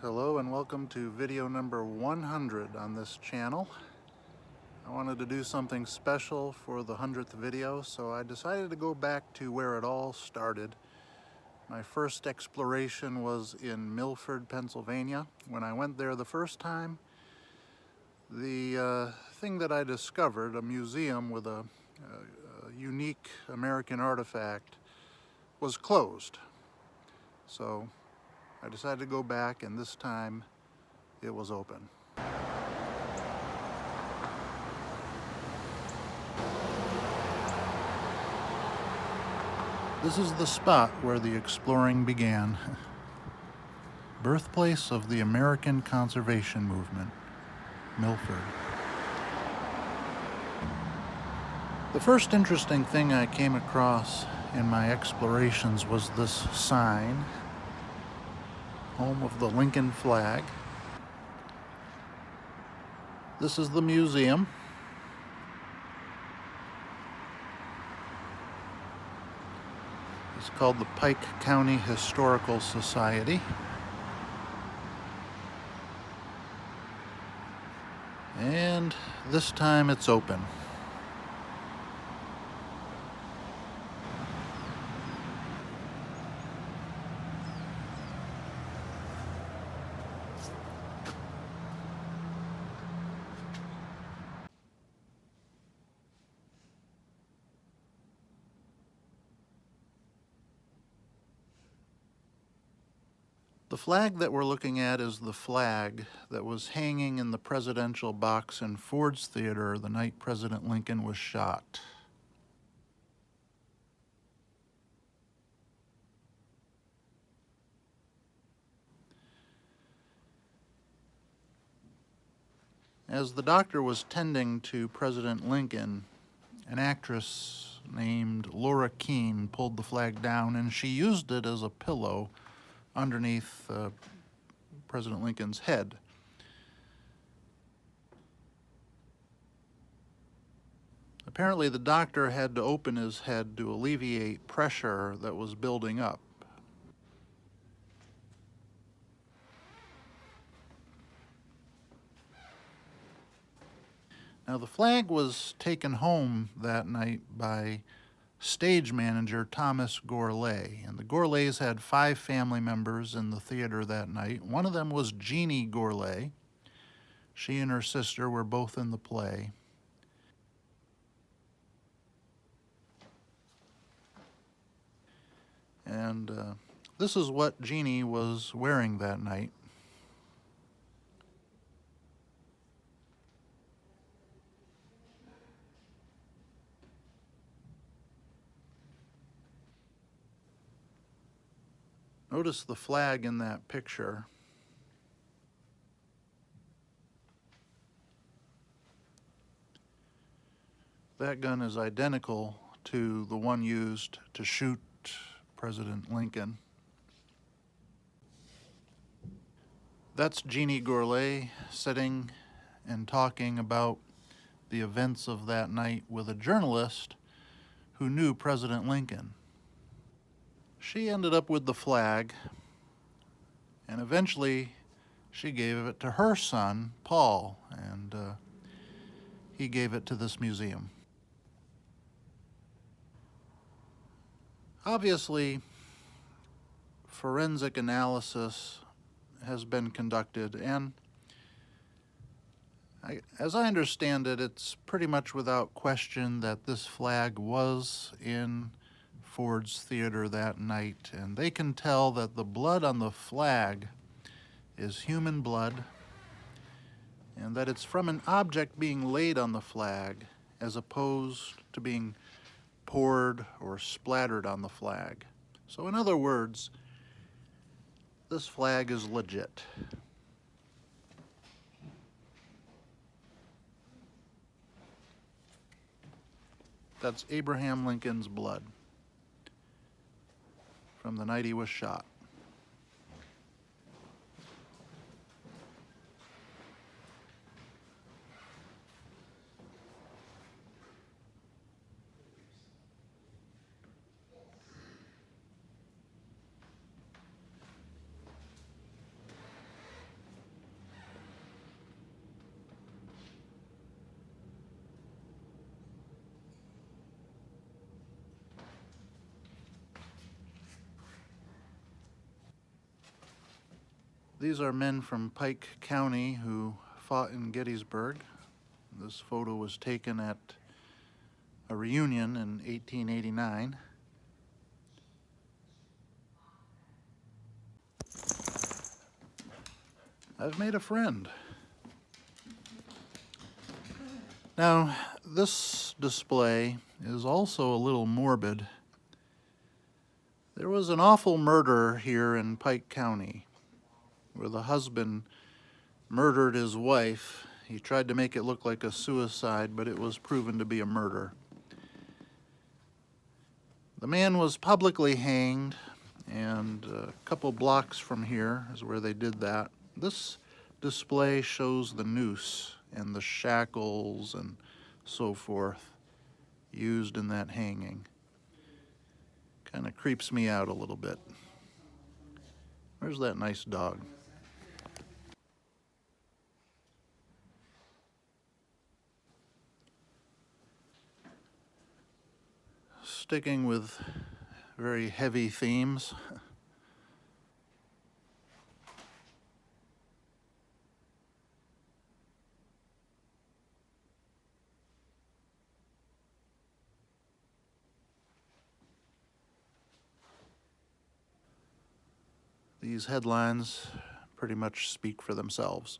Hello and welcome to video number 100 on this channel. I wanted to do something special for the 100th video, so I decided to go back to where it all started. My first exploration was in Milford, Pennsylvania. When I went there the first time, the thing that I discovered, a museum with a unique American artifact, was closed. So I decided to go back, and this time it was open. This is the spot where the exploring began. Birthplace of the American conservation movement, Milford. The first interesting thing I came across in my explorations was this sign, home of the Lincoln flag. This is the museum. It's called the Pike County Historical Society. And this time it's open. The flag that we're looking at is the flag that was hanging in the presidential box in Ford's Theater the night President Lincoln was shot. As the doctor was tending to President Lincoln, an actress named Laura Keene pulled the flag down, and she used it as a pillow underneath President Lincoln's head. Apparently, the doctor had to open his head to alleviate pressure that was building up. Now, the flag was taken home that night by stage manager Thomas Gourlay, and the Gourlays had 5 family members in the theater that night. One of them was Jeannie Gourlay. She and her sister were both in the play. And this is what Jeannie was wearing that night. Notice the flag in that picture. That gun is identical to the one used to shoot President Lincoln. That's Jeannie Gourlay sitting and talking about the events of that night with a journalist who knew President Lincoln. She ended up with the flag, and eventually she gave it to her son, Paul, and he gave it to this museum. Obviously, forensic analysis has been conducted, and as I understand it, it's pretty much without question that this flag was in Ford's Theater that night, and they can tell that the blood on the flag is human blood, and that it's from an object being laid on the flag as opposed to being poured or splattered on the flag. So in other words, this flag is legit. That's Abraham Lincoln's blood from the night he was shot. These are men from Pike County who fought in Gettysburg. This photo was taken at a reunion in 1889. I've made a friend. Now, this display is also a little morbid. There was an awful murder here in Pike County where the husband murdered his wife. He tried to make it look like a suicide, but it was proven to be a murder. The man was publicly hanged, and a couple blocks from here is where they did that. This display shows the noose and the shackles and so forth used in that hanging. Kind of creeps me out a little bit. Where's that nice dog? Sticking with very heavy themes. These headlines pretty much speak for themselves.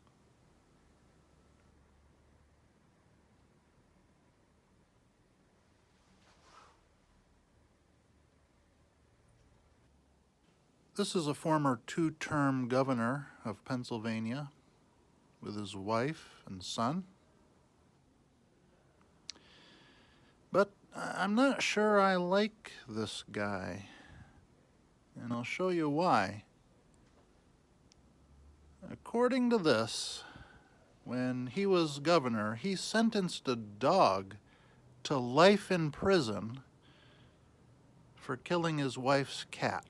This is a former two-term governor of Pennsylvania with his wife and son. But I'm not sure I like this guy, and I'll show you why. According to this, when he was governor, he sentenced a dog to life in prison for killing his wife's cat.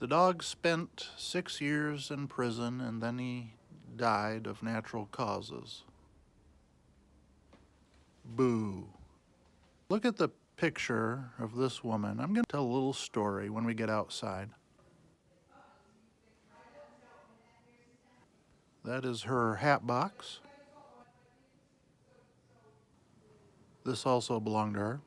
The dog spent 6 years in prison, and then he died of natural causes. Boo. Look at the picture of this woman. I'm going to tell a little story when we get outside. That is her hat box. This also belonged to her.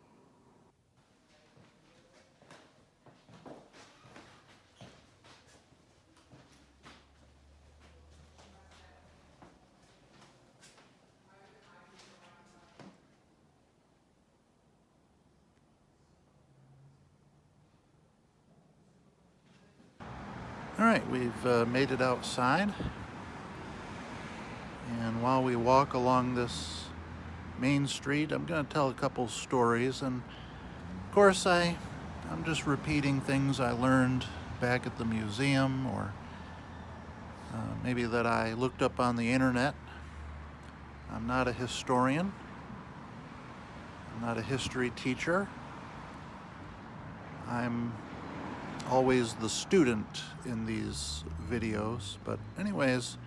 All right, we've made it outside. And while we walk along this main street, I'm going to tell a couple stories. And of course, I'm just repeating things I learned back at the museum, or maybe that I looked up on the internet. I'm not a historian. I'm not a history teacher. I'm always the student in these videos. But anyways,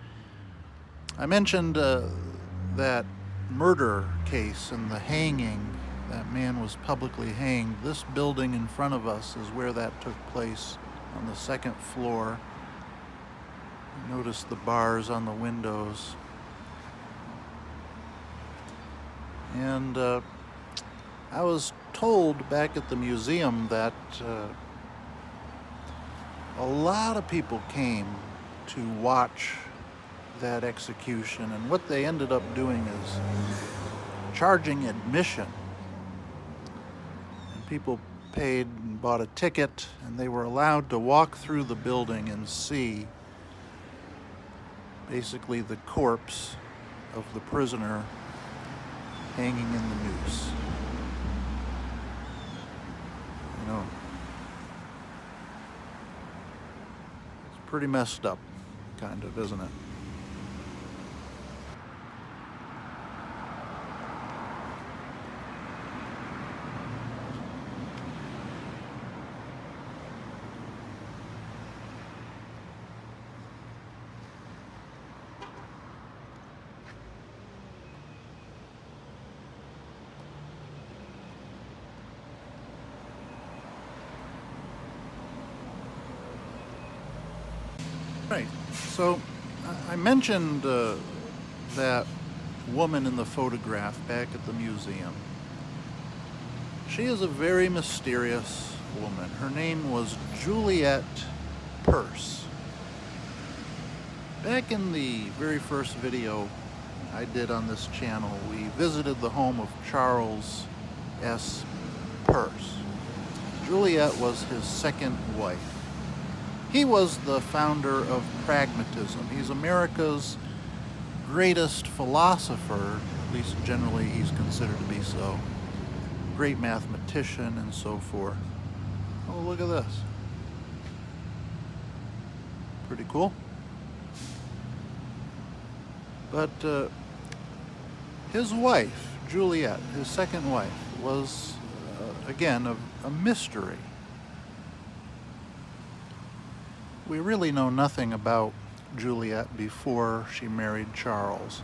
I mentioned that murder case and the hanging. That man was publicly hanged. This building in front of us is where that took place, on the second floor. Notice the bars on the windows. And I was told back at the museum that a lot of people came to watch that execution, and what they ended up doing is charging admission. And people paid and bought a ticket, and they were allowed to walk through the building and see basically the corpse of the prisoner hanging in the noose. You know, it's pretty messed up, kind of, isn't it? Right. So I mentioned that woman in the photograph back at the museum. She is a very mysterious woman. Her name was Juliet Pur. Back in the very first video I did on this channel, we visited the home of Charles S. Pur. Juliet was his second wife. He was the founder of pragmatism. He's America's greatest philosopher, at least generally he's considered to be so. Great mathematician and so forth. Oh, look at this. Pretty cool. But his wife, Juliet, his second wife, was, again, a mystery. We really know nothing about Juliet before she married Charles.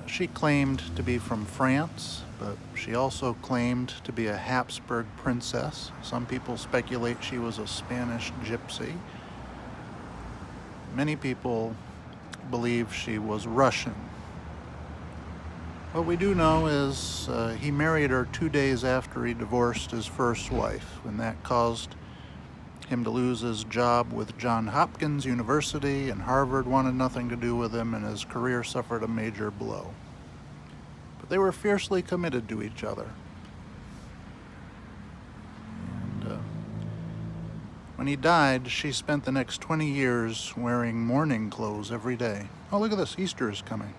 She claimed to be from France, but she also claimed to be a Habsburg princess. Some people speculate she was a Spanish gypsy. Many people believe she was Russian. What we do know is he married her 2 days after he divorced his first wife, and that caused him to lose his job with Johns Hopkins University, and Harvard wanted nothing to do with him, and his career suffered a major blow. But they were fiercely committed to each other. And when he died, she spent the next 20 years wearing mourning clothes every day. Oh, look at this, Easter is coming.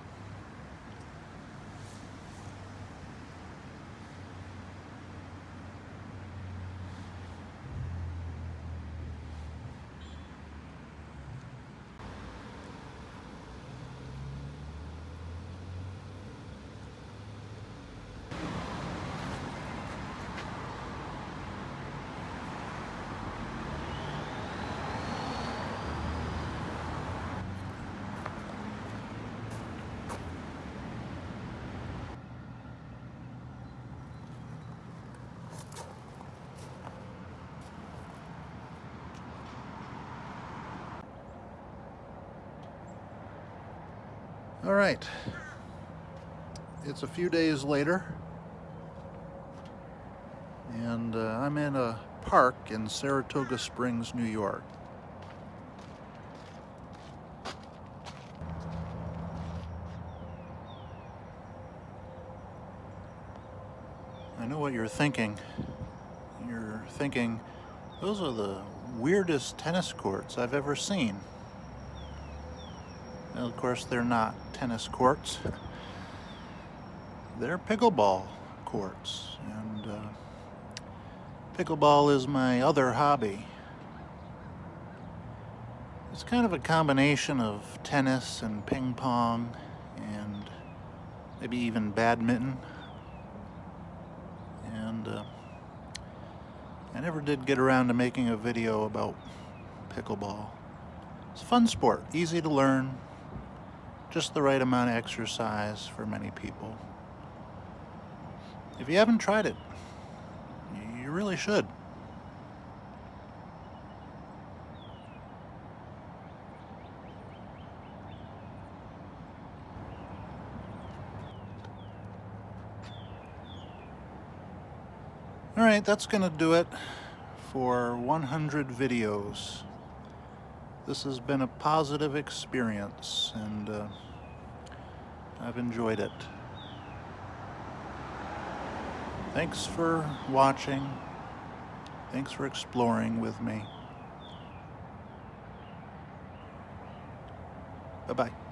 All right, it's a few days later, and I'm in a park in Saratoga Springs, New York. I know what you're thinking. You're thinking, those are the weirdest tennis courts I've ever seen. And of course, they're not tennis courts. They're pickleball courts. And pickleball is my other hobby. It's kind of a combination of tennis and ping pong and maybe even badminton. And I never did get around to making a video about pickleball. It's a fun sport, easy to learn, just the right amount of exercise for many people. If you haven't tried it, you really should. All right, that's gonna do it for 100 videos. This has been a positive experience, and I've enjoyed it. Thanks for watching. Thanks for exploring with me. Bye-bye.